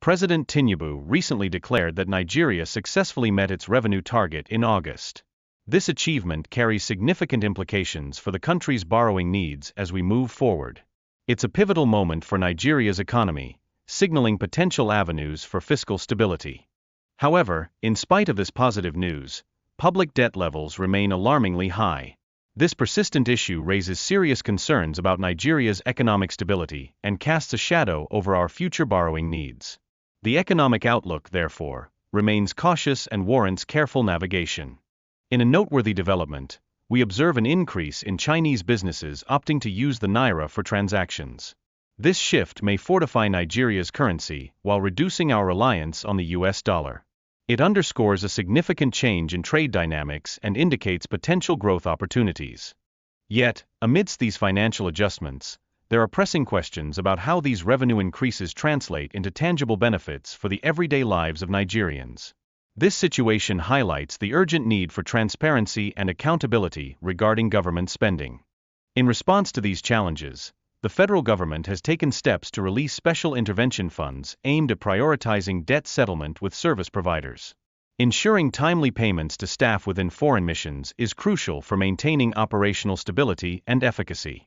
President Tinubu recently declared that Nigeria successfully met its revenue target in August. This achievement carries significant implications for the country's borrowing needs as we move forward. It's a pivotal moment for Nigeria's economy, signaling potential avenues for fiscal stability. However, in spite of this positive news, public debt levels remain alarmingly high. This persistent issue raises serious concerns about Nigeria's economic stability and casts a shadow over our future borrowing needs. The economic outlook, therefore, remains cautious and warrants careful navigation. In a noteworthy development, we observe an increase in Chinese businesses opting to use the naira for transactions. This shift may fortify Nigeria's currency while reducing our reliance on the US dollar. It underscores a significant change in trade dynamics and indicates potential growth opportunities. Yet, amidst these financial adjustments, there are pressing questions about how these revenue increases translate into tangible benefits for the everyday lives of Nigerians. This situation highlights the urgent need for transparency and accountability regarding government spending. In response to these challenges, the federal government has taken steps to release special intervention funds aimed at prioritizing debt settlement with service providers. Ensuring timely payments to staff within foreign missions is crucial for maintaining operational stability and efficacy.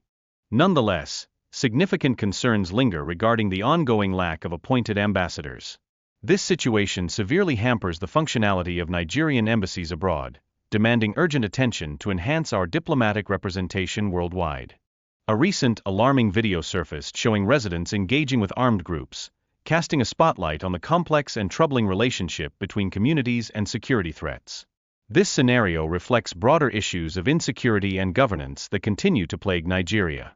Nonetheless, significant concerns linger regarding the ongoing lack of appointed ambassadors. This situation severely hampers the functionality of Nigerian embassies abroad, demanding urgent attention to enhance our diplomatic representation worldwide. A recent alarming video surfaced showing residents engaging with armed groups, casting a spotlight on the complex and troubling relationship between communities and security threats. This scenario reflects broader issues of insecurity and governance that continue to plague Nigeria.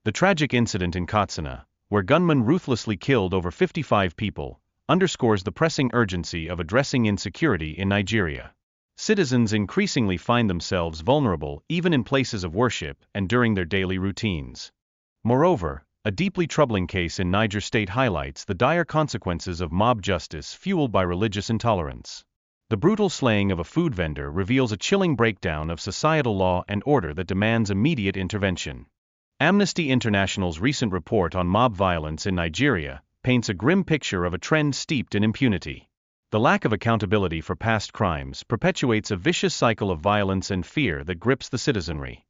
The tragic incident in Katsina, where gunmen ruthlessly killed over 55 people, underscores the pressing urgency of addressing insecurity in Nigeria. Citizens increasingly find themselves vulnerable even in places of worship and during their daily routines. Moreover, a deeply troubling case in Niger State highlights the dire consequences of mob justice fueled by religious intolerance. The brutal slaying of a food vendor reveals a chilling breakdown of societal law and order that demands immediate intervention. Amnesty International's recent report on mob violence in Nigeria paints a grim picture of a trend steeped in impunity. The lack of accountability for past crimes perpetuates a vicious cycle of violence and fear that grips the citizenry.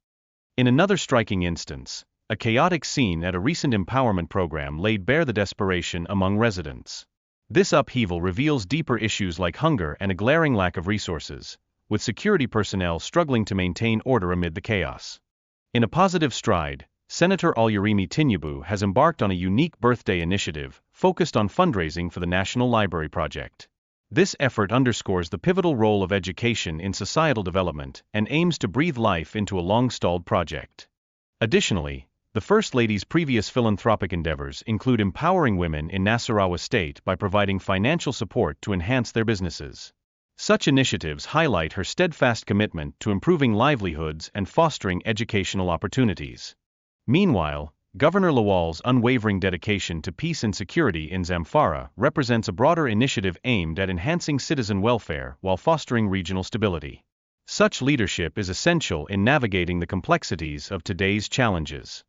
In another striking instance, a chaotic scene at a recent empowerment program laid bare the desperation among residents. This upheaval reveals deeper issues like hunger and a glaring lack of resources, with security personnel struggling to maintain order amid the chaos. In a positive stride, Senator Lady Remi Tinubu has embarked on a unique birthday initiative focused on fundraising for the National Library Project. This effort underscores the pivotal role of education in societal development and aims to breathe life into a long-stalled project. Additionally, the First Lady's previous philanthropic endeavors include empowering women in Nasarawa State by providing financial support to enhance their businesses. Such initiatives highlight her steadfast commitment to improving livelihoods and fostering educational opportunities. Meanwhile, Governor Lawal's unwavering dedication to peace and security in Zamfara represents a broader initiative aimed at enhancing citizen welfare while fostering regional stability. Such leadership is essential in navigating the complexities of today's challenges.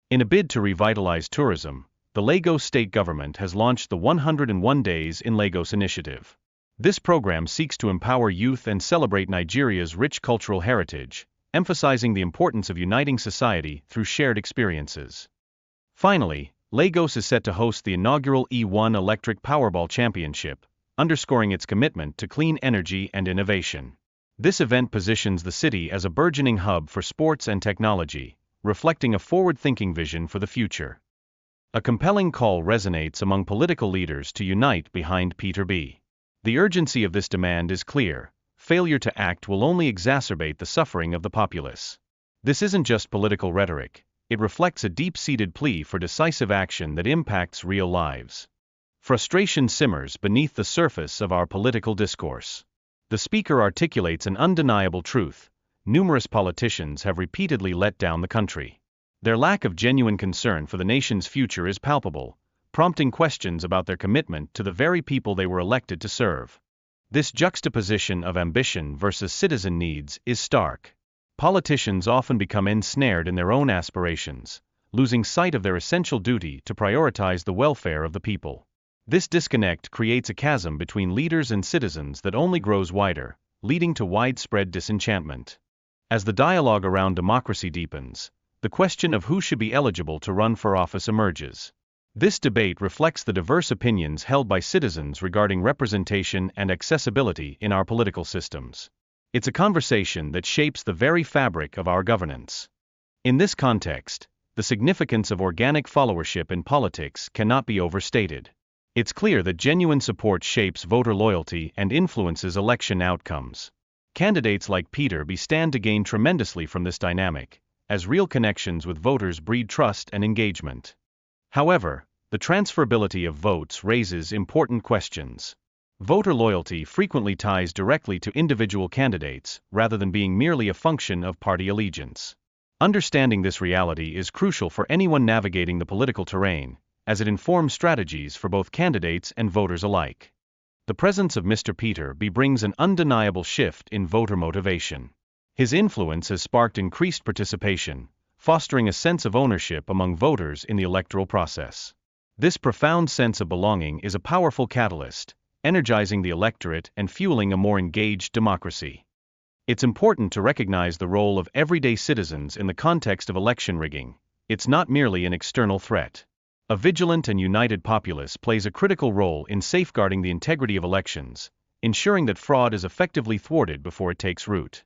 In a bid to revitalize tourism, the Lagos state government has launched the 101 Days in Lagos initiative. This program seeks to empower youth and celebrate Nigeria's rich cultural heritage, emphasizing the importance of uniting society through shared experiences. Finally, Lagos is set to host the inaugural E1 Electric Powerball Championship, underscoring its commitment to clean energy and innovation. This event positions the city as a burgeoning hub for sports and technology, reflecting a forward-thinking vision for the future. A compelling call resonates among political leaders to unite behind Peter B. The urgency of this demand is clear. Failure to act will only exacerbate the suffering of the populace. This isn't just political rhetoric, it reflects a deep-seated plea for decisive action that impacts real lives. Frustration simmers beneath the surface of our political discourse. The speaker articulates an undeniable truth: numerous politicians have repeatedly let down the country. Their lack of genuine concern for the nation's future is palpable, prompting questions about their commitment to the very people they were elected to serve. This juxtaposition of ambition versus citizen needs is stark. Politicians often become ensnared in their own aspirations, losing sight of their essential duty to prioritize the welfare of the people. This disconnect creates a chasm between leaders and citizens that only grows wider, leading to widespread disenchantment. As the dialogue around democracy deepens, the question of who should be eligible to run for office emerges. This debate reflects the diverse opinions held by citizens regarding representation and accessibility in our political systems. It's a conversation that shapes the very fabric of our governance. In this context, the significance of organic followership in politics cannot be overstated. It's clear that genuine support shapes voter loyalty and influences election outcomes. Candidates like Peter B. stand to gain tremendously from this dynamic, as real connections with voters breed trust and engagement. However, the transferability of votes raises important questions. Voter loyalty frequently ties directly to individual candidates, rather than being merely a function of party allegiance. Understanding this reality is crucial for anyone navigating the political terrain, as it informs strategies for both candidates and voters alike. The presence of Mr. Peter B. brings an undeniable shift in voter motivation. His influence has sparked increased participation, fostering a sense of ownership among voters in the electoral process. This profound sense of belonging is a powerful catalyst, energizing the electorate and fueling a more engaged democracy. It's important to recognize the role of everyday citizens in the context of election rigging. It's not merely an external threat. A vigilant and united populace plays a critical role in safeguarding the integrity of elections, ensuring that fraud is effectively thwarted before it takes root.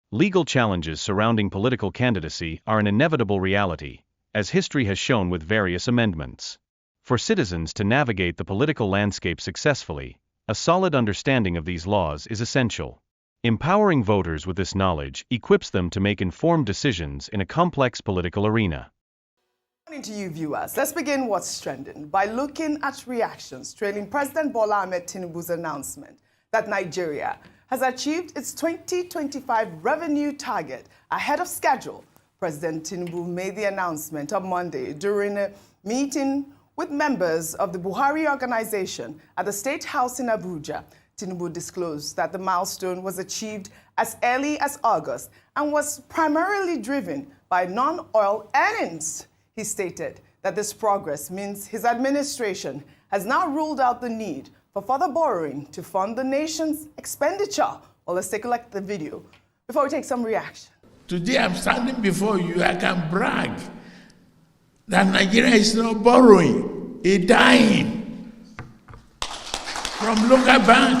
Legal challenges surrounding political candidacy are an inevitable reality, as history has shown with various amendments. For citizens to navigate the political landscape successfully, a solid understanding of these laws is essential. Empowering voters with this knowledge equips them to make informed decisions in a complex political arena. Good morning to you viewers. Let's begin what's trending by looking at reactions trailing President Bola Ahmed Tinubu's announcement that Nigeria has achieved its 2025 revenue target ahead of schedule. President Tinubu made the announcement on Monday during a meeting with members of the Buhari organization at the State House in Abuja. Tinubu disclosed that the milestone was achieved as early as August and was primarily driven by non-oil earnings. He stated that this progress means his administration has now ruled out the need for further borrowing to fund the nation's expenditure. Well, let's take a look at the video before we take some reaction. Today I'm standing before you, I can brag that Nigeria is not borrowing, it's dying from local bank.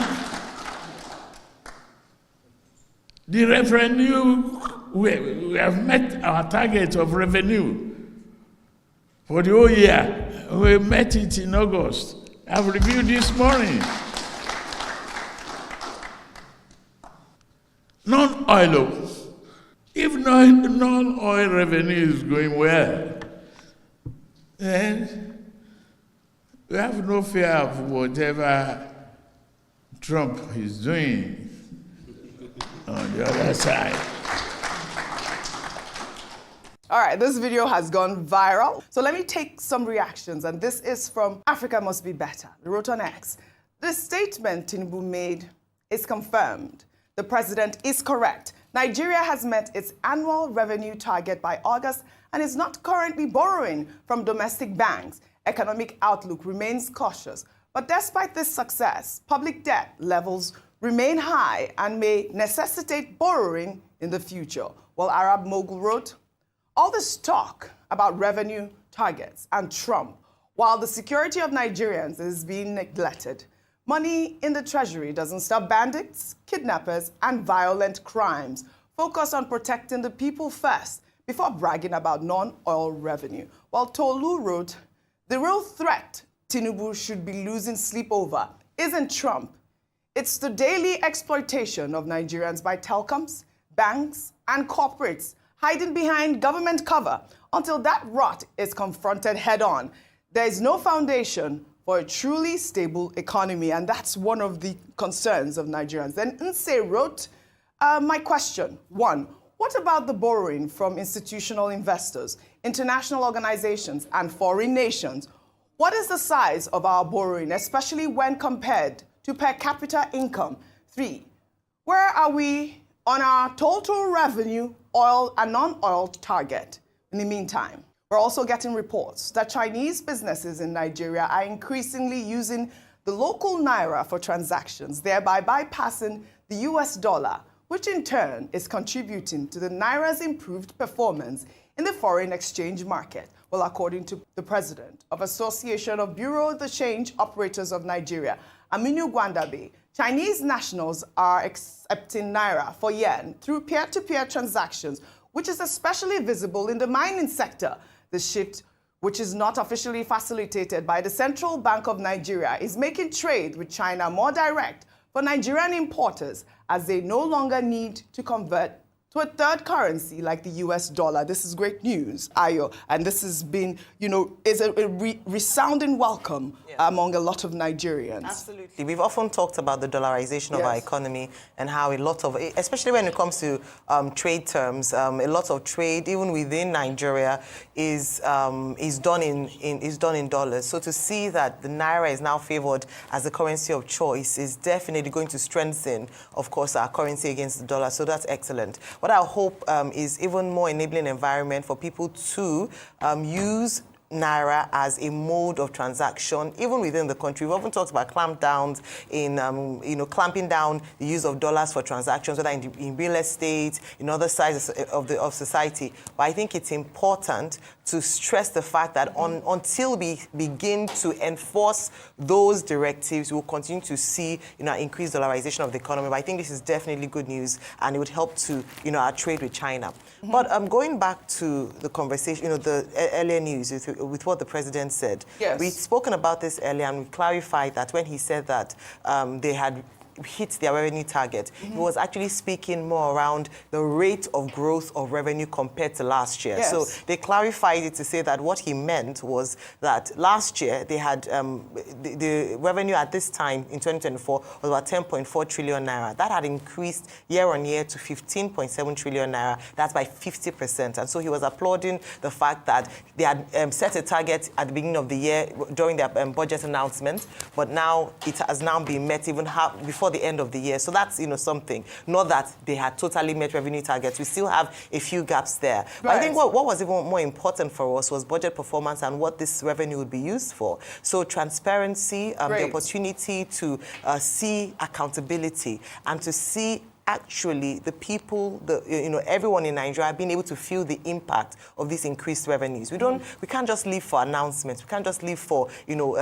The revenue, we have met our target of revenue for the whole year. We met it in August. I've reviewed this morning. Non-oil. If non-oil revenue is going well, then we have no fear of whatever Trump is doing on the other side. All right, this video has gone viral. So let me take some reactions, and this is from Africa Must Be Better. They wrote on X, the statement Tinubu made is confirmed. The president is correct. Nigeria has met its annual revenue target by August and is not currently borrowing from domestic banks. Economic outlook remains cautious. But despite this success, public debt levels remain high and may necessitate borrowing in the future. While Arab Mogul wrote, all this talk about revenue targets and Trump, while the security of Nigerians is being neglected, money in the treasury doesn't stop bandits, kidnappers, and violent crimes. Focus on protecting the people first before bragging about non-oil revenue. While Tolu wrote, the real threat Tinubu should be losing sleep over isn't Trump. It's the daily exploitation of Nigerians by telecoms, banks, and corporates hiding behind government cover until that rot is confronted head-on. There is no foundation for a truly stable economy, and that's one of the concerns of Nigerians. Then Nse wrote, my question, 1, what about the borrowing from institutional investors, international organizations, and foreign nations? What is the size of our borrowing, especially when compared to per capita income? 3, where are we on our total revenue, oil and non-oil target in the meantime? We're also getting reports that Chinese businesses in Nigeria are increasingly using the local naira for transactions, thereby bypassing the US dollar, which in turn is contributing to the naira's improved performance in the foreign exchange market. Well, according to the president of Association of Bureau of the Change Operators of Nigeria, Aminu Gwandabe, Chinese nationals are accepting naira for yen through peer-to-peer transactions, which is especially visible in the mining sector. The shift, which is not officially facilitated by the Central Bank of Nigeria, is making trade with China more direct for Nigerian importers, as they no longer need to convert to a third currency like the US dollar. This is great news, Ayo, and this has been, is a resounding welcome among a lot of Nigerians. Absolutely. We've often talked about the dollarization of our economy and how a lot of, especially when it comes to trade terms, a lot of trade, even within Nigeria, is done in dollars. So to see that the naira is now favored as the currency of choice is definitely going to strengthen, of course, our currency against the dollar. So that's excellent. What I hope is even more enabling environment for people to use naira as a mode of transaction, even within the country. We've often talked about clampdowns in, clamping down the use of dollars for transactions, whether in real estate, in other sides of society. But I think it's important to stress the fact that until we begin to enforce those directives, we'll continue to see, increased dollarization of the economy. But I think this is definitely good news, and it would help to, our trade with China. But going back to the conversation, the earlier news with what the president said. Yes. We'd spoken about this earlier, and we clarified that when he said that they had hit their revenue target, he was actually speaking more around the rate of growth of revenue compared to last year. Yes. So they clarified it to say that what he meant was that last year they had the revenue at this time in 2024 was about 10.4 trillion naira. That had increased year on year to 15.7 trillion naira. That's by 50%. And so he was applauding the fact that they had set a target at the beginning of the year during their budget announcement, but now it has now been met even before the end of the year. So that's, something. Not that they had totally met revenue targets. We still have a few gaps there. But I think what was even more important for us was budget performance and what this revenue would be used for. So transparency, the opportunity to see accountability and to see actually the people, everyone in Nigeria being able to feel the impact of these increased revenues. We can't just live for announcements. We can't just live for,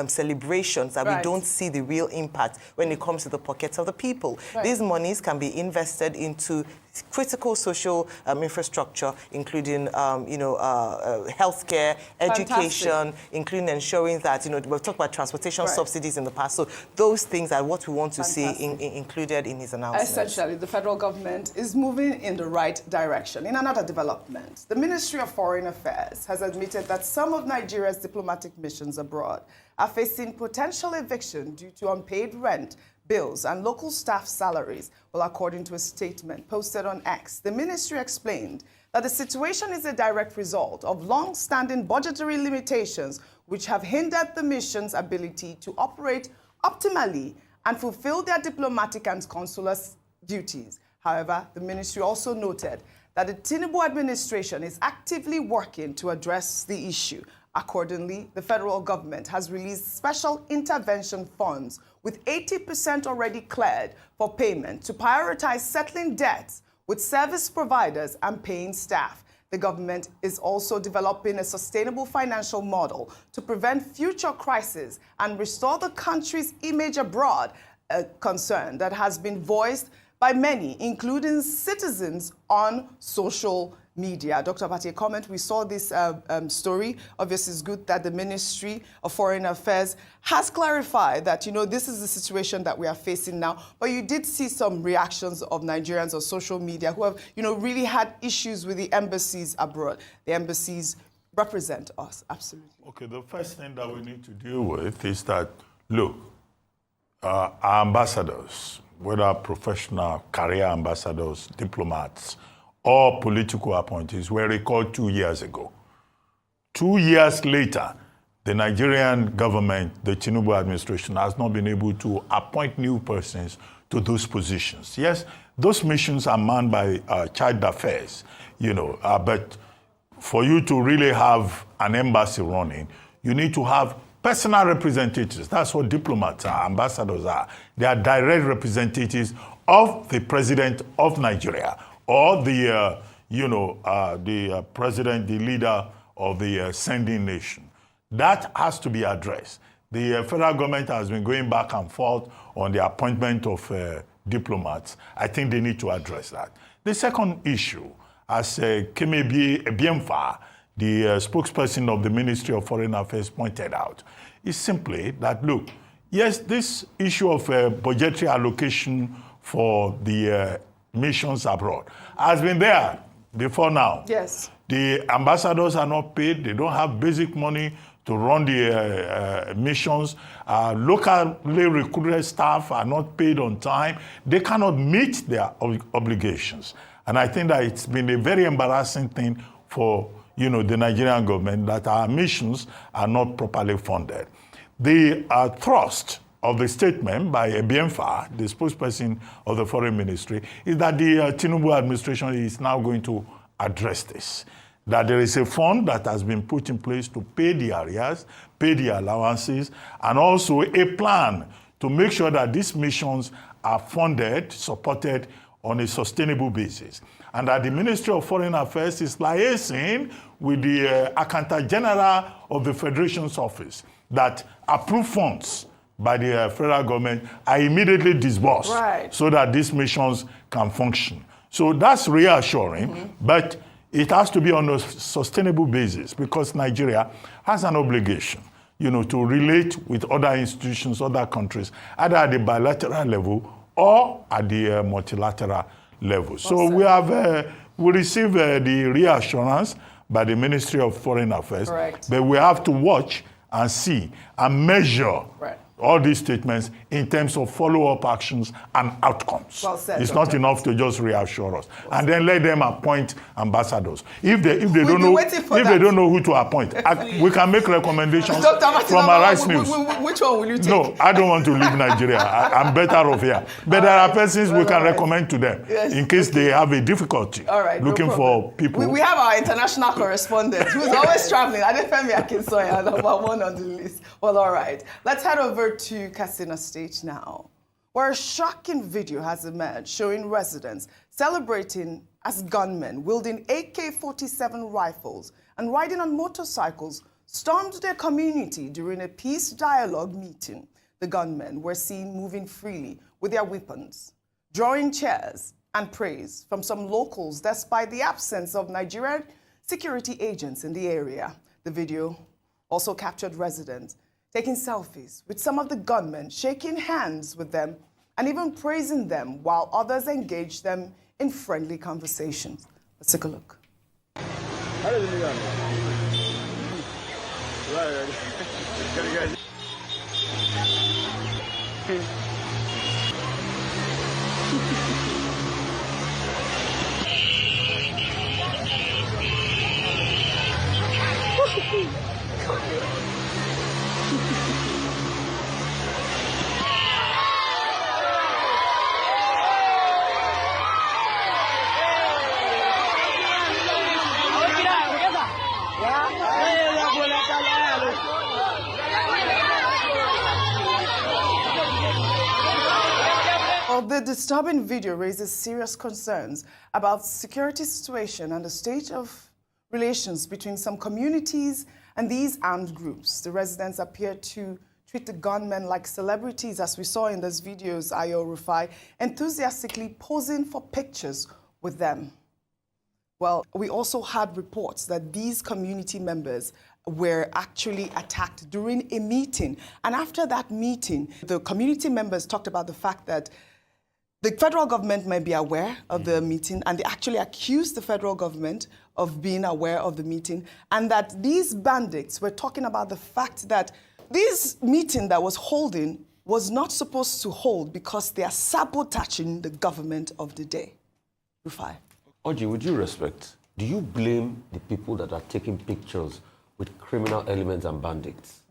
celebrations that we don't see the real impact when it comes to the pockets of the people. These monies can be invested into critical social infrastructure, including, healthcare, education, including ensuring that, we've talked about transportation subsidies in the past. So those things are what we want to see included in his announcement. Essentially, the federal government is moving in the right direction. In another development, the Ministry of Foreign Affairs has admitted that some of Nigeria's diplomatic missions abroad are facing potential eviction due to unpaid rent, bills, and local staff salaries. Well, according to a statement posted on X, the ministry explained that the situation is a direct result of long-standing budgetary limitations which have hindered the mission's ability to operate optimally and fulfill their diplomatic and consular duties. However, the ministry also noted that the Tinubu administration is actively working to address the issue. Accordingly, the federal government has released special intervention funds with 80% already cleared for payment to prioritize settling debts with service providers and paying staff. The government is also developing a sustainable financial model to prevent future crises and restore the country's image abroad, a concern that has been voiced by many, including citizens on social media. Dr. Pati, a comment. We saw this story. Obviously, it's good that the Ministry of Foreign Affairs has clarified that, this is the situation that we are facing now. But you did see some reactions of Nigerians on social media who have, really had issues with the embassies abroad. The embassies represent us, absolutely. Okay, the first thing that we need to deal with is that, look, our ambassadors, whether professional career ambassadors, diplomats, or political appointees, were recalled 2 years ago. 2 years later, the Nigerian government, the Tinubu administration, has not been able to appoint new persons to those positions. Yes, those missions are manned by child affairs, but for you to really have an embassy running, you need to have personal representatives. That's what diplomats are, ambassadors are. They are direct representatives of the president of Nigeria or the president, the leader of the sending nation. That has to be addressed. The federal government has been going back and forth on the appointment of diplomats. I think they need to address that. The second issue, as Kemebi Ebiemfa, the spokesperson of the Ministry of Foreign Affairs, pointed out, is simply that, look, yes, this issue of budgetary allocation for the missions abroad has been there before now. Yes. The ambassadors are not paid. They don't have basic money to run the missions. Locally recruited staff are not paid on time. They cannot meet their obligations. And I think that it's been a very embarrassing thing for the Nigerian government that our missions are not properly funded. The thrust of the statement by Ebiemfa, the spokesperson of the Foreign Ministry, is that the Tinubu administration is now going to address this. That there is a fund that has been put in place to pay the arrears, pay the allowances, and also a plan to make sure that these missions are funded, supported on a sustainable basis. And that the Ministry of Foreign Affairs is liaising with the Accountant General of the Federation's office that approved funds by the federal government are immediately disbursed so that these missions can function. So that's reassuring, but it has to be on a sustainable basis because Nigeria has an obligation, to relate with other institutions, other countries, either at the bilateral level or at the multilateral level. So we receive the reassurance by the Ministry of Foreign Affairs, but we have to watch and see and measure all these statements in terms of follow-up actions and outcomes. Well said, it's Dr. not enough to just reassure us. And then let them appoint ambassadors. If they don't know who to appoint, we can make recommendations from our Rice News. Which one will you take? No, I don't want to leave Nigeria. I'm better off here. But there are persons we can recommend to them in case they have a difficulty looking for people. We have our international correspondent who's always traveling. Adefemi Akinsoya, number one on the list. Well, all right. Let's head over to Katsina State now, where a shocking video has emerged showing residents celebrating as gunmen wielding AK-47 rifles and riding on motorcycles stormed their community during a peace dialogue meeting. The gunmen were seen moving freely with their weapons, drawing cheers and praise from some locals despite the absence of Nigerian security agents in the area. The video also captured residents taking selfies with some of the gunmen, shaking hands with them, and even praising them while others engaged them in friendly conversations. Let's take a look. The disturbing video raises serious concerns about security situation and the state of relations between some communities and these armed groups. The residents appear to treat the gunmen like celebrities, as we saw in those videos, Ayo Rufai, enthusiastically posing for pictures with them. Well, we also had reports that these community members were actually attacked during a meeting. And after that meeting, the community members talked about the fact that the federal government might be aware of the meeting, and they actually accused the federal government of being aware of the meeting, and that these bandits were talking about the fact that this meeting that was holding was not supposed to hold because they are sabotaging the government of the day. Rufai. Oji, with due respect, do you blame the people that are taking pictures with criminal elements and bandits?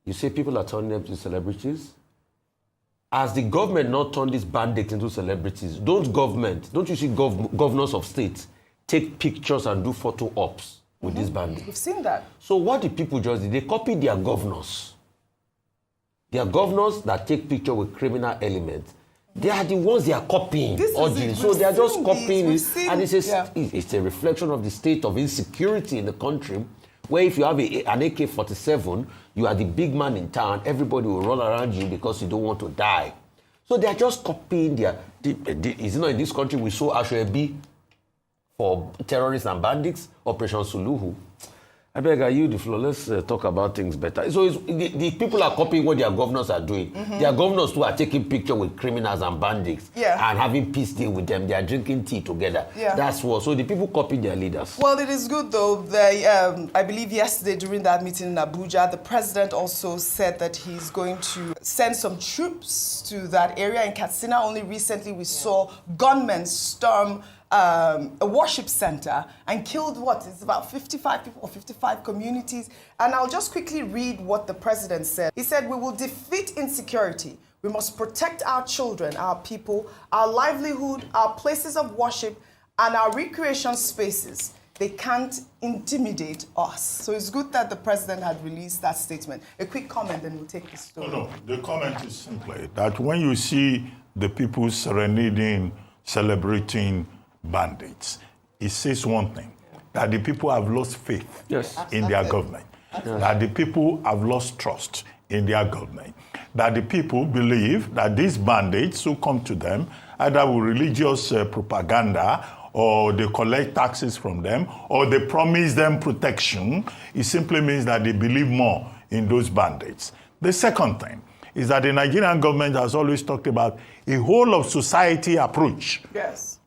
You say people are turning them to celebrities? Has the government not turned these bandits into celebrities? Don't you see governors of states take pictures and do photo ops with these bandits. We've seen that. So what the people just did, they copied their governors. Their governors that take picture with criminal elements, they are the ones they are copying. So they are just copying it. And it's a reflection of the state of insecurity in the country, where if you have an AK-47, you are the big man in town, everybody will run around you because you don't want to die. So they are just copying is it not in this country we saw Ashoebi for terrorists and bandits, Operation Suluhu? I beg, are you the floor? Let's talk about things better. So the people are copying what their governors are doing. Their governors too are taking pictures with criminals and bandits and having peace deal with them. They are drinking tea together. That's what. So the people copy their leaders. Well, it is good though. I believe yesterday during that meeting in Abuja, the president also said that he's going to send some troops to that area in Katsina. Only recently we saw gunmen storm a worship center and killed it's about 55 people or 55 communities. And I'll just quickly read what the president said. He said, "We will defeat insecurity. We must protect our children, our people, our livelihood, our places of worship, and our recreation spaces. They can't intimidate us." So it's good that the president had released that statement. A quick comment, then we'll take the story. No, the comment is simply that when you see the people serenading, celebrating bandits, it says one thing, that the people have lost faith in their government, that the people have lost trust in their government, that the people believe that these bandits who come to them, either with religious propaganda, or they collect taxes from them, or they promise them protection, it simply means that they believe more in those bandits. The second thing is that the Nigerian government has always talked about a whole of society approach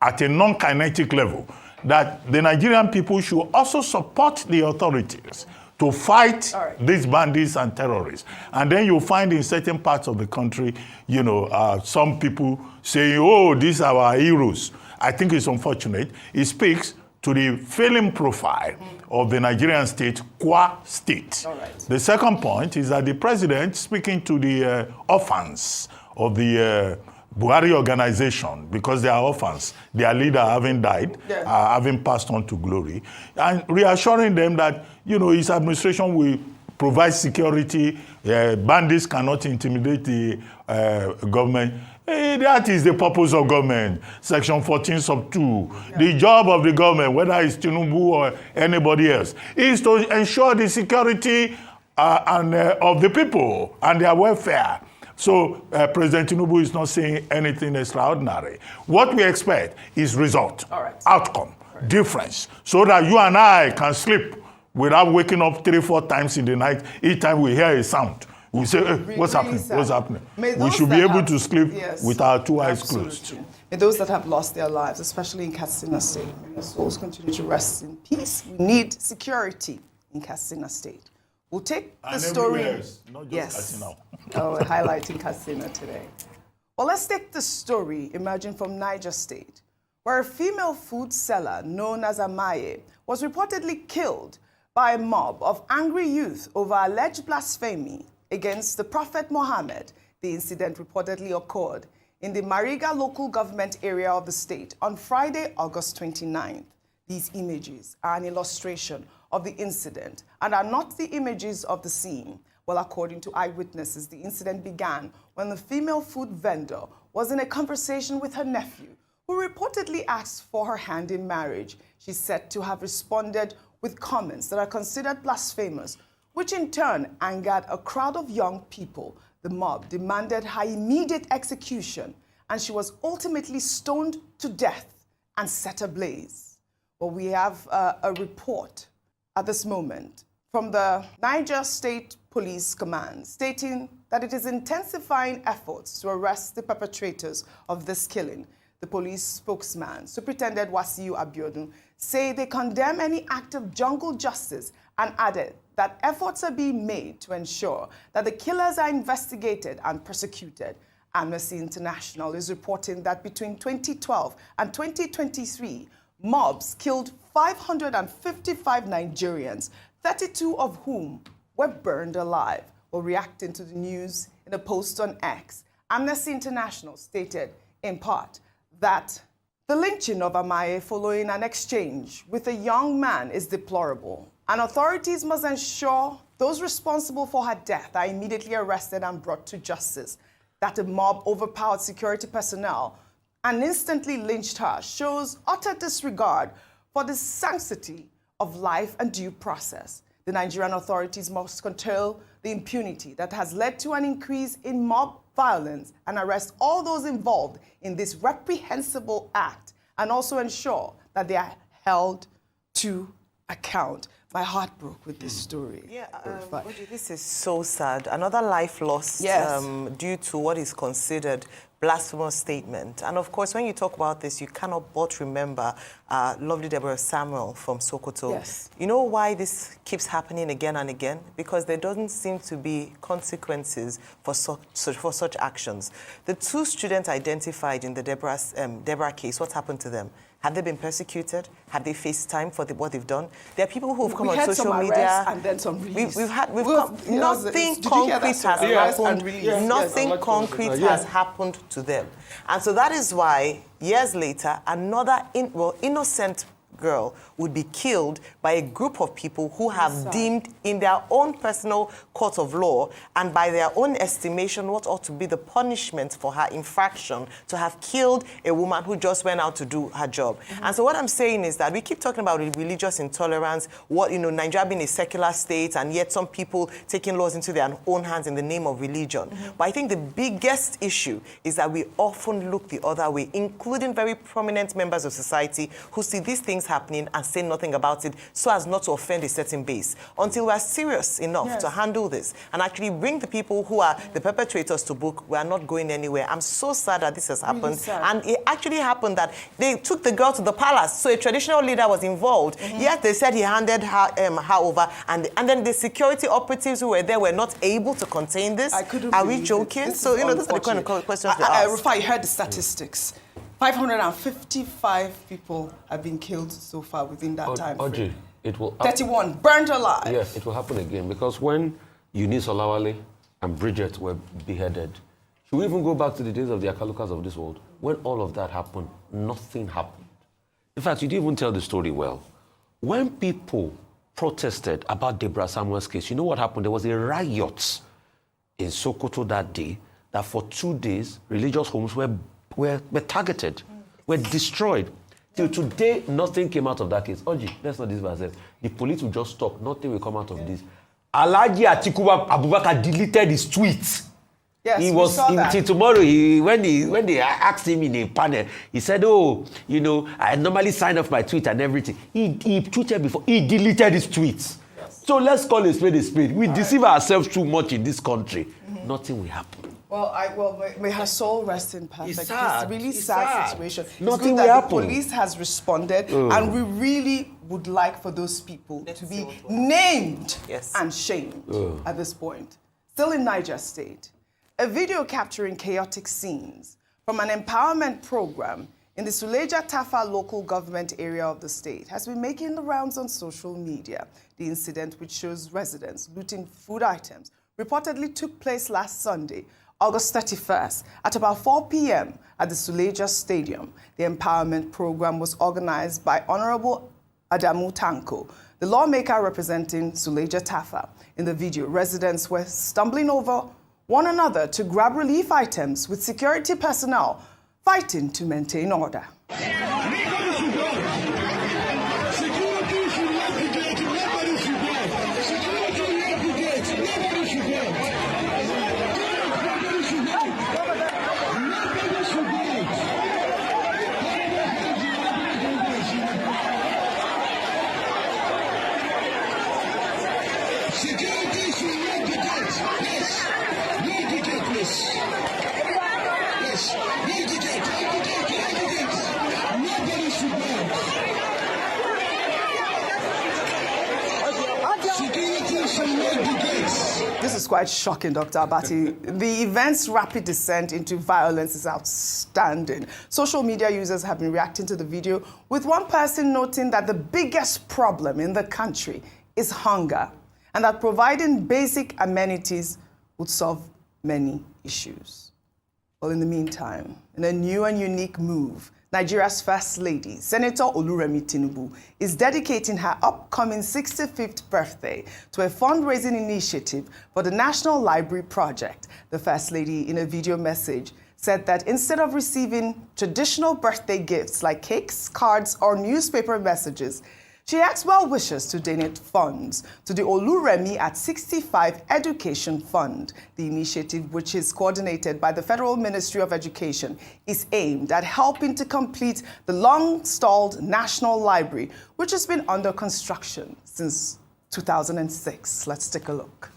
at a non-kinetic level, that the Nigerian people should also support the authorities to fight these bandits and terrorists. And then you'll find in certain parts of the country, some people saying, oh, these are our heroes. I think it's unfortunate. It speaks to the failing profile of the Nigerian state, qua state. The second point is that the president, speaking to the orphans of the Buhari organization, because they are orphans, their leader having died, having passed on to glory, and reassuring them that, his administration will provide security, bandits cannot intimidate the government. That is the purpose of government. Section 14 sub 2. The job of the government, whether it's Tinubu or anybody else, is to ensure the security of the people and their welfare. So President Tinubu is not saying anything extraordinary. What we expect is result, outcome, difference, so that you and I can sleep without waking up 3-4 times in the night each time we hear a sound. We say, what's happening? What's happening? We should be able to sleep with our two eyes closed. May those that have lost their lives, especially in Katsina State, may their souls continue to rest in peace. We need security in Katsina State. We'll take the story. Else, not just Katsina. We're highlighting Katsina today. Well, let's take the story emerging from Niger State, where a female food seller known as Amaechi was reportedly killed by a mob of angry youth over alleged blasphemy against the Prophet Muhammad. The incident reportedly occurred in the Mariga local government area of the state on Friday, August 29th. These images are an illustration of the incident and are not the images of the scene. Well, according to eyewitnesses, the incident began when the female food vendor was in a conversation with her nephew, who reportedly asked for her hand in marriage. She's said to have responded with comments that are considered blasphemous, which in turn angered a crowd of young people. The mob demanded her immediate execution, and she was ultimately stoned to death and set ablaze. Well, we have a report at this moment from the Niger State Police Command stating that it is intensifying efforts to arrest the perpetrators of this killing. The police spokesman, Superintendent Wasiu Abiodun, say they condemn any act of jungle justice and added that efforts are being made to ensure that the killers are investigated and prosecuted. Amnesty International is reporting that between 2012 and 2023, mobs killed 555 Nigerians, 32 of whom were burned alive. While reacting to the news in a post on X, Amnesty International stated, in part, that The lynching of Amaechi following an exchange with a young man is deplorable, and authorities must ensure those responsible for her death are immediately arrested and brought to justice. That the mob overpowered security personnel and instantly lynched her shows utter disregard for the sanctity of life and due process. The Nigerian authorities must curtail the impunity that has led to an increase in mob violence and arrest all those involved in this reprehensible act, and also ensure that they are held to account. My heart broke with this story. Yeah, this is so sad. Another life lost due to what is considered blasphemous statement. And of course, when you talk about this, you cannot but remember lovely Deborah Samuel from Sokoto. Yes. You know why this keeps happening again and again? Because there doesn't seem to be consequences for such actions. The two students identified in the Deborah case, what happened to them? Have they been persecuted? Have they faced time for what they've done? There are people who have come on social media. And then some release. Nothing concrete has happened. Nothing concrete has happened to them. And so that is why, years later, another innocent girl would be killed by a group of people who have deemed in their own personal court of law and by their own estimation what ought to be the punishment for her infraction to have killed a woman who just went out to do her job. And so what I'm saying is that we keep talking about religious intolerance, Nigeria being a secular state, and yet some people taking laws into their own hands in the name of religion. But I think the biggest issue is that we often look the other way, including very prominent members of society who see these things happening and say nothing about it so as not to offend a certain base. Until we're serious enough to handle this and actually bring the people who are the perpetrators to book, we are not going anywhere. I'm so sad that this has happened. Really, and it actually happened that they took the girl to the palace, so a traditional leader was involved. Yet they said he handed her over, and then the security operatives who were there were not able to contain this. Are we joking? So, those are the kind of questions to ask. Rufai, you heard the statistics. 555 people have been killed so far within that time frame. It will 31 burned alive. Yes, it will happen again, because when Eunice Olawale and Bridget were beheaded, should we even go back to the days of the Akalukas of this world? When all of that happened, nothing happened. In fact, you didn't even tell the story well. When people protested about Deborah Samuel's case, you know what happened? There was a riot in Sokoto that day that for 2 days, religious homes were targeted, were destroyed. Till today, nothing came out of that case. Oji, let's not deceive ourselves. The police will just stop. Nothing will come out of this. Alhaji Atiku Abubakar deleted his tweets. Yes, he was until tomorrow. When they asked him in a panel, he said, I normally sign off my tweet and everything. He tweeted before. He deleted his tweets. Yes. So let's call a spade a spade. We deceive ourselves too much in this country. Nothing will happen. May her soul rest in perfect. It's a really sad situation. Nothing it's good will that happen. The police has responded, and we really would like for those people to be named and shamed at this point. Still in Niger State, a video capturing chaotic scenes from an empowerment program in the Suleja Tafa local government area of the state has been making the rounds on social media. The incident, which shows residents looting food items, reportedly took place last Sunday, August 31st, at about 4 p.m. at the Suleja Stadium. The empowerment program was organized by Honorable Adamu Tanko, the lawmaker representing Suleja Tafa. In the video, residents were stumbling over one another to grab relief items, with security personnel fighting to maintain order. This is quite shocking, Dr. Abati. The event's rapid descent into violence is outstanding. Social media users have been reacting to the video, with one person noting that the biggest problem in the country is hunger, and that providing basic amenities would solve many issues. Well, in the meantime, in a new and unique move, Nigeria's First Lady, Senator Remi Tinubu, is dedicating her upcoming 65th birthday to a fundraising initiative for the National Library Project. The First Lady, in a video message, said that instead of receiving traditional birthday gifts like cakes, cards, or newspaper messages, she asked well-wishers to donate funds to the Oluremi at 65 Education Fund. The initiative, which is coordinated by the Federal Ministry of Education, is aimed at helping to complete the long-stalled National Library, which has been under construction since 2006. Let's take a look.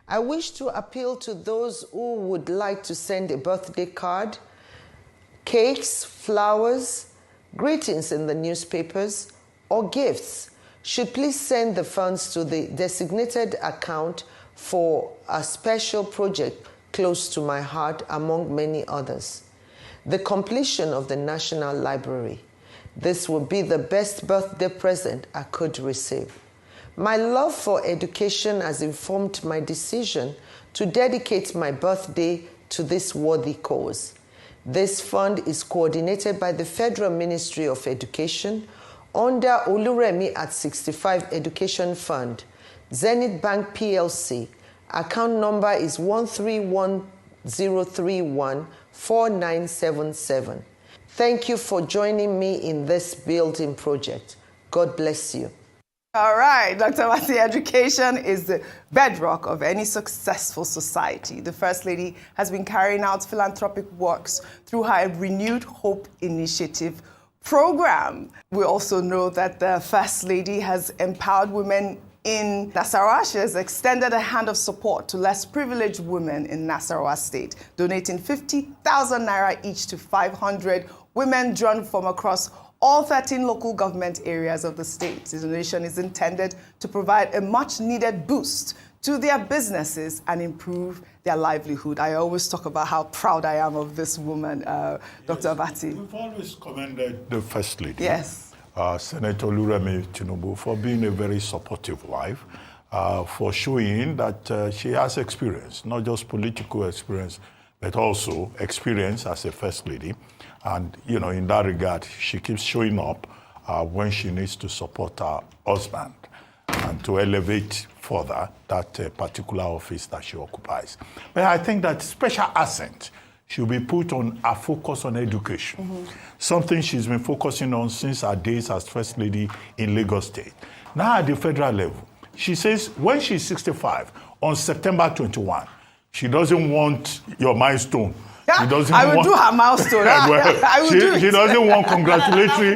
I wish to appeal to those who would like to send a birthday card, cakes, flowers, greetings in the newspapers, or gifts, should please send the funds to the designated account for a special project close to my heart, among many others. The completion of the National Library. This will be the best birthday present I could receive. My love for education has informed my decision to dedicate my birthday to this worthy cause. This fund is coordinated by the Federal Ministry of Education under Oluremi at 65 Education Fund, Zenith Bank PLC. Account number is 131-031-4977. Thank you for joining me in this building project. God bless you. All right, Dr. Mati, education is the bedrock of any successful society. The First Lady has been carrying out philanthropic works through her Renewed Hope Initiative program. We also know that the First Lady has empowered women in Nasarawa. She has extended a hand of support to less privileged women in Nasarawa State, donating 50,000 naira each to 500 women drawn from across all 13 local government areas of the state. The donation is intended to provide a much-needed boost to their businesses and improve their livelihood. I always talk about how proud I am of this woman, Dr. Abati. We've always commended the First Lady, yes, Senator Remi Tinubu, for being a very supportive wife, for showing that she has experience, not just political experience, but also experience as a First Lady. And, you know, in that regard, she keeps showing up when she needs to support her husband and to elevate further that particular office that she occupies. But I think that special accent should be put on a focus on education, something she's been focusing on since her days as First Lady in Lagos State. Now at the federal level, she says when she's 65, on September 21, she doesn't want your milestone. She doesn't I will do her milestone. I will do it. She doesn't want congratulatory.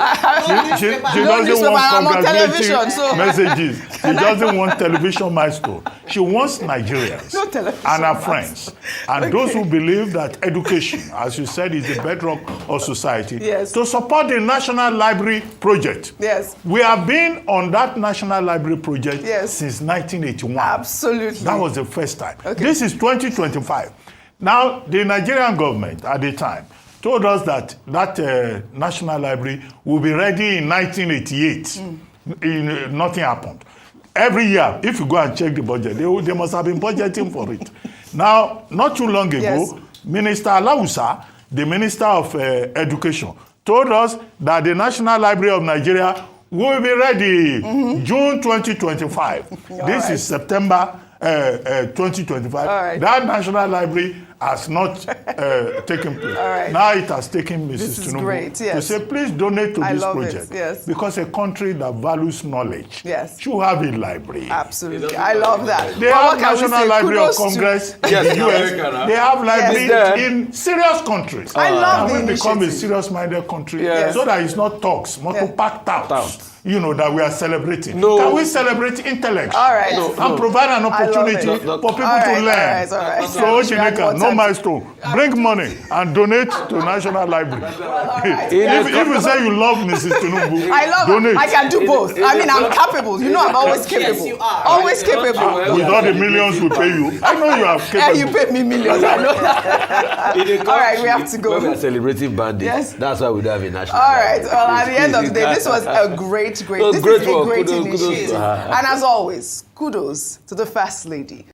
She doesn't want congratulatory messages. She doesn't want television milestone. She wants Nigerians and her friends and those who believe that education, as you said, is the bedrock of society, to support the National Library Project. Yes. We have been on that National Library Project since 1981. Absolutely. That was the first time. This is 2025. Now, the Nigerian government at the time told us that National Library will be ready in 1988. Nothing happened. Every year, if you go and check the budget, they must have been budgeting for it. Now, not too long ago, Minister Alausa, the Minister of Education, told us that the National Library of Nigeria will be ready June 2025. This is September 2025. That National Library has not taken place. Now it has taken Mrs. Tinubu to say, please donate to this project. Because a country that values knowledge should have a library. Absolutely. I love that. They have National Library of Congress in the US. They have library in serious countries. I love the initiative. We become a serious-minded country so that it's not talks, not to pack touts. You know, that we are celebrating. No. Can we celebrate intellect? All right. And provide an opportunity for people to learn. So, Shinika, no milestone. Bring money and donate to National Library. If you say you love Mrs. Tinubu, I love donate. I can do both. I mean, I'm capable. You know, I'm always capable. Yes, you are. Always capable. With all the millions we pay you, I know you are capable. You pay me millions. I know that. All right, we have to go. When we are celebrating bandits, that's why we don't have a national. All right. Well, at the end of the day, this was a great this is a great initiative. And as always, kudos to the First Lady.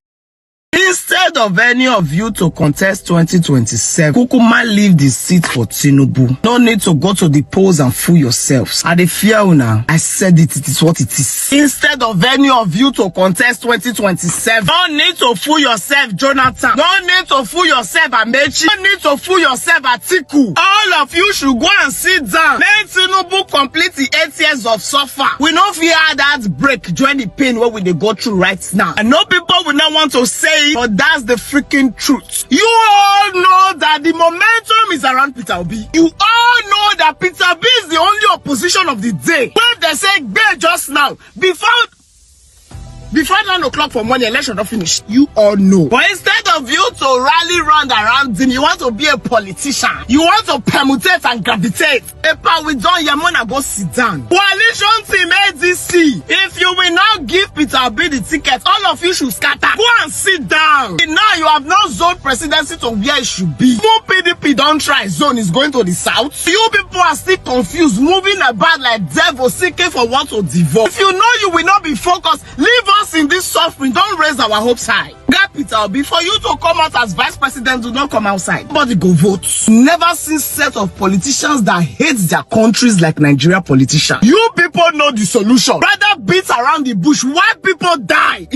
Instead of any of you to contest 2027, Kukuma leave the seat for Tinubu. No need to go to the polls and fool yourselves. I dey fear now. I said it is what it is. Instead of any of you to contest 2027, no need to fool yourself, Jonathan. No need to fool yourself, Amaechi. No need to fool yourself, Atiku. All of you should go and sit down. Let Tinubu complete the 8 years of suffer. We no fear that break join the pain what we dey go through right now. I know people will not want to say it, but that's the freaking truth. You all know that the momentum is around Peter Obi. You all know that Peter Obi is the only opposition of the day. When they say "Gbe" just now, before 9 o'clock for morning, election don't finish. You all know. But instead of you to rally round around him, you want to be a politician. You want to permutate and gravitate. Epa, we done Yamona go sit down. Coalition team ADC. If you will not give Peter Obi the ticket, all of you should scatter. Go and sit down. Now you have not zoned presidency to where it should be. No PDP don't try zone is going to the south. You people are still confused, moving about like devil seeking for what to devour. If you know you will not be focused, leave us in this suffering. Don't raise our hopes high. Get Peter Obi, for you to come out as vice president, do not come outside. Nobody go vote. Never seen set of politicians that hate their countries like Nigeria politicians. You people know the solution. Rather beat around the bush. Why people die?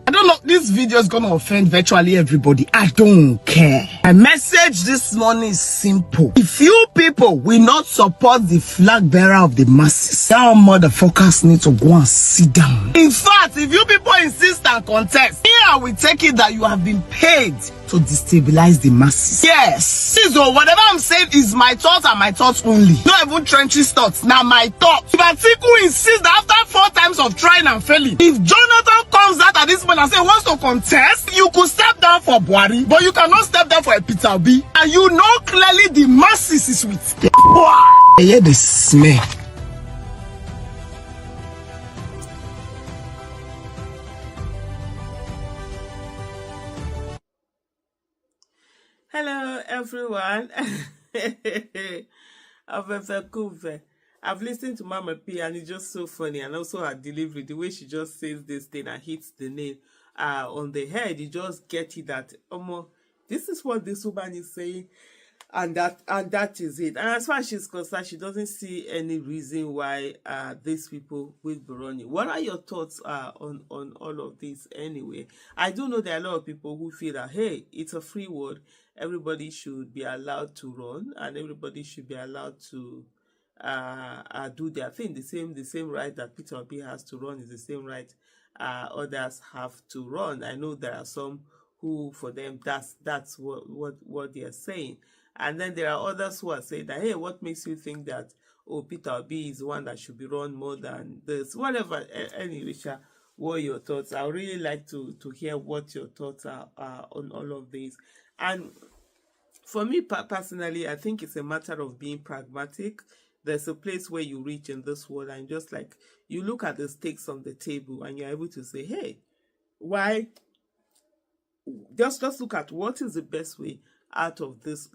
I don't know, this video is gonna offend virtually everybody. I don't care. My message this morning is simple. If you people will not support the flag bearer of the masses, y'all motherfuckers need to go and sit down. In fact, if you people insist and contest, here we take it that you have been paid to destabilize the masses. Yes. So whatever I'm saying is my thoughts and my thoughts only. Not even trenches thoughts. Now my thoughts. If Atiku insists that after 4 times of trying and failing, if Jonathan comes out at this point and says wants to contest, you could step down for Buhari, but you cannot step down for a Peter Obi. And you know clearly the masses is with them. I hear the smell. Hello, everyone. I've listened to MamaPee and it's just so funny, and also her delivery, the way she just says this thing and hits the nail on the head. You just get it that this is what this woman is saying, and that is it. And as far as she's concerned, she doesn't see any reason why these people will be running. What are your thoughts on all of this anyway? I do know there are a lot of people who feel that, hey, it's a free world. Everybody should be allowed to run, and everybody should be allowed to do their thing. The same right that Peter Obi has to run is the same right others have to run. I know there are some who, for them, that's what they are saying. And then there are others who are saying that, hey, what makes you think that, oh, Peter Obi is the one that should be run more than this? Whatever. Anyway, what are your thoughts? I would really like to hear what your thoughts are on all of this. And for me personally, I think it's a matter of being pragmatic. There's a place where you reach in this world, and just like you look at the stakes on the table and you're able to say, hey, why? Just look at what is the best way out of this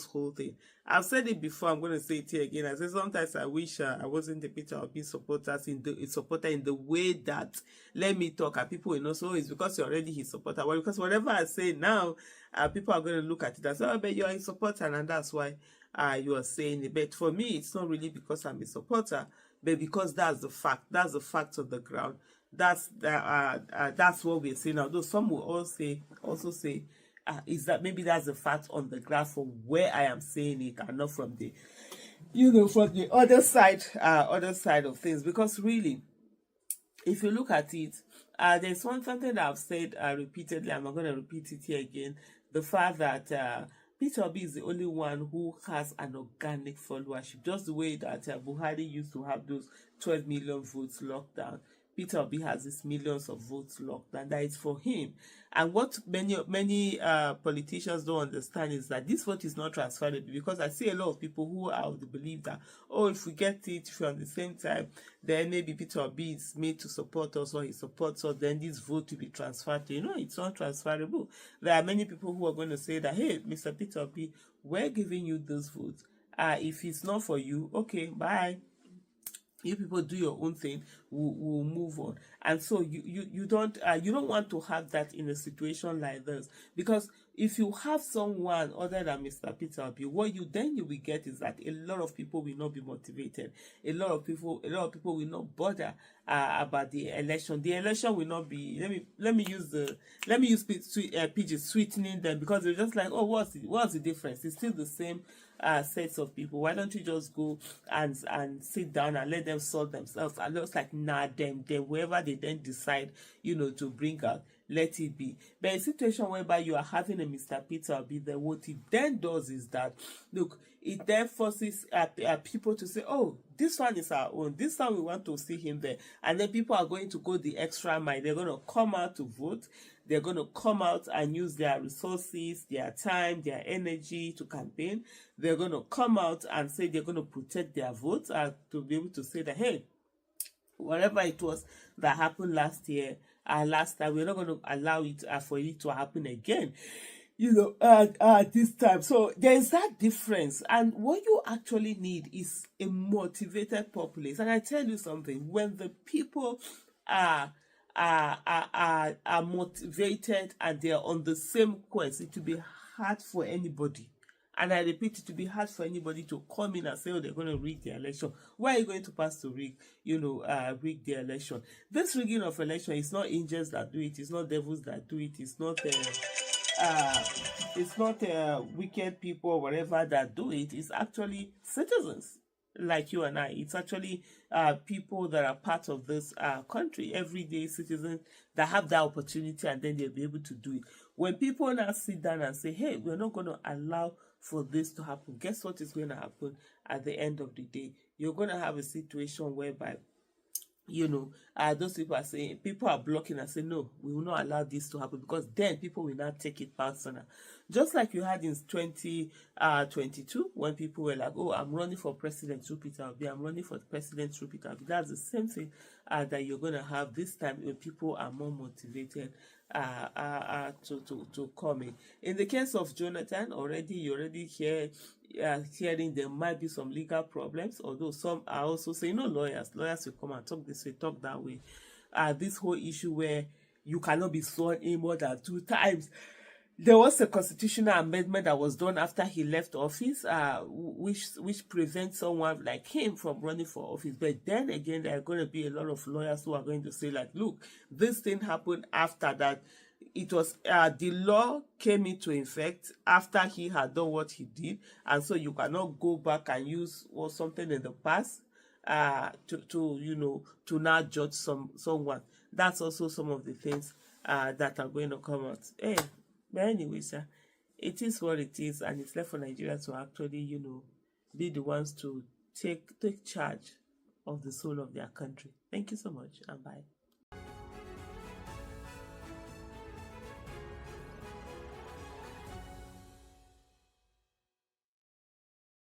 whole thing. I've said it before, I'm going to say it here again. I say sometimes I wish I wasn't a Peter Obi supporter in the way that, let me talk, and people will know, so it's because you're already his supporter. Well, because whatever I say now, people are going to look at it and say, oh, but you're a supporter, and that's why you are saying it. But for me, it's not really because I'm a supporter, but because that's the fact. That's the fact of the ground. That's what we're saying. Although some will also say, is that maybe that's the fact on the ground from where I am saying it, and not from the, from the other side of things. Because really, if you look at it, there's something that I've said repeatedly. I'm not going to repeat it here again. The fact that Peter Obi is the only one who has an organic followership, just the way that Buhari used to have those 12 million votes locked down. Peter Obi has these millions of votes locked, and that is for him. And what many politicians don't understand is that this vote is not transferable, because I see a lot of people who are of the belief that, oh, if we get it, if we're on the same time, then maybe Peter Obi is made to support us, or he supports us, then this vote will be transferred to, it's not transferable. There are many people who are going to say that, hey, Mr. Peter Obi, we're giving you this vote. If it's not for you, okay, bye. You people do your own thing, we'll move on. And so you don't want to have that in a situation like this, because if you have someone other than Mr. Peter Obi, what you will get is that a lot of people will not be motivated. A lot of people will not bother about the election. The election will not be, let me use PG, sweetening them, because they're just like, oh, what's the difference? It's still the same sets of people. Why don't you just go and sit down and let them sort themselves? And looks like, nah, them whoever they then decide, to bring out, let it be. But a situation whereby you are having a Mr. Peter Obi, then what it then does is that, look, it then forces people to say, oh, this one is our own. This one we want to see him there. And then people are going to go the extra mile. They're going to come out to vote. They're going to come out and use their resources, their time, their energy to campaign. They're going to come out and say they're going to protect their votes, to be able to say that, hey, whatever it was that happened last year, last time, we're not going to allow it for it to happen again, this time. So there's that difference. And what you actually need is a motivated populace. And I tell you something, when the people are motivated and they are on the same quest, it will be hard for anybody. And I repeat, it will be hard for anybody to come in and say, oh, they're going to rig the election. Why are you going to pass to rig the election? This rigging of election is not angels that do it. It's not devils that do it. It's not wicked people or whatever that do it. It's actually citizens like you and I. It's actually people that are part of this country, everyday citizens that have that opportunity, and then they'll be able to do it. When people now sit down and say, hey, we're not going to allow for this to happen, guess what is going to happen at the end of the day? You're going to have a situation whereby those people are saying, people are blocking and saying, no, we will not allow this to happen, because then people will not take it personal. Just like you had in 2022, when people were like, oh, I'm running for president through Peter Obi, I'm running for president through Peter Obi. That's the same thing that you're going to have this time, when people are more motivated to come in. In the case of Jonathan, you already hearing there might be some legal problems, although some are also saying, lawyers will come and talk this way, talk that way. This whole issue where you cannot be sworn in more than 2 times. There was a constitutional amendment that was done after he left office, which prevents someone like him from running for office. But then again, there are going to be a lot of lawyers who are going to say, like, look, this thing happened after that. It was the law came into effect after he had done what he did, and so you cannot go back and use something in the past to now judge someone. That's also some of the things that are going to come out. Hey, but anyway, sir, it is what it is, and it's left for Nigeria to actually, be the ones to take charge of the soul of their country. Thank you so much, and bye.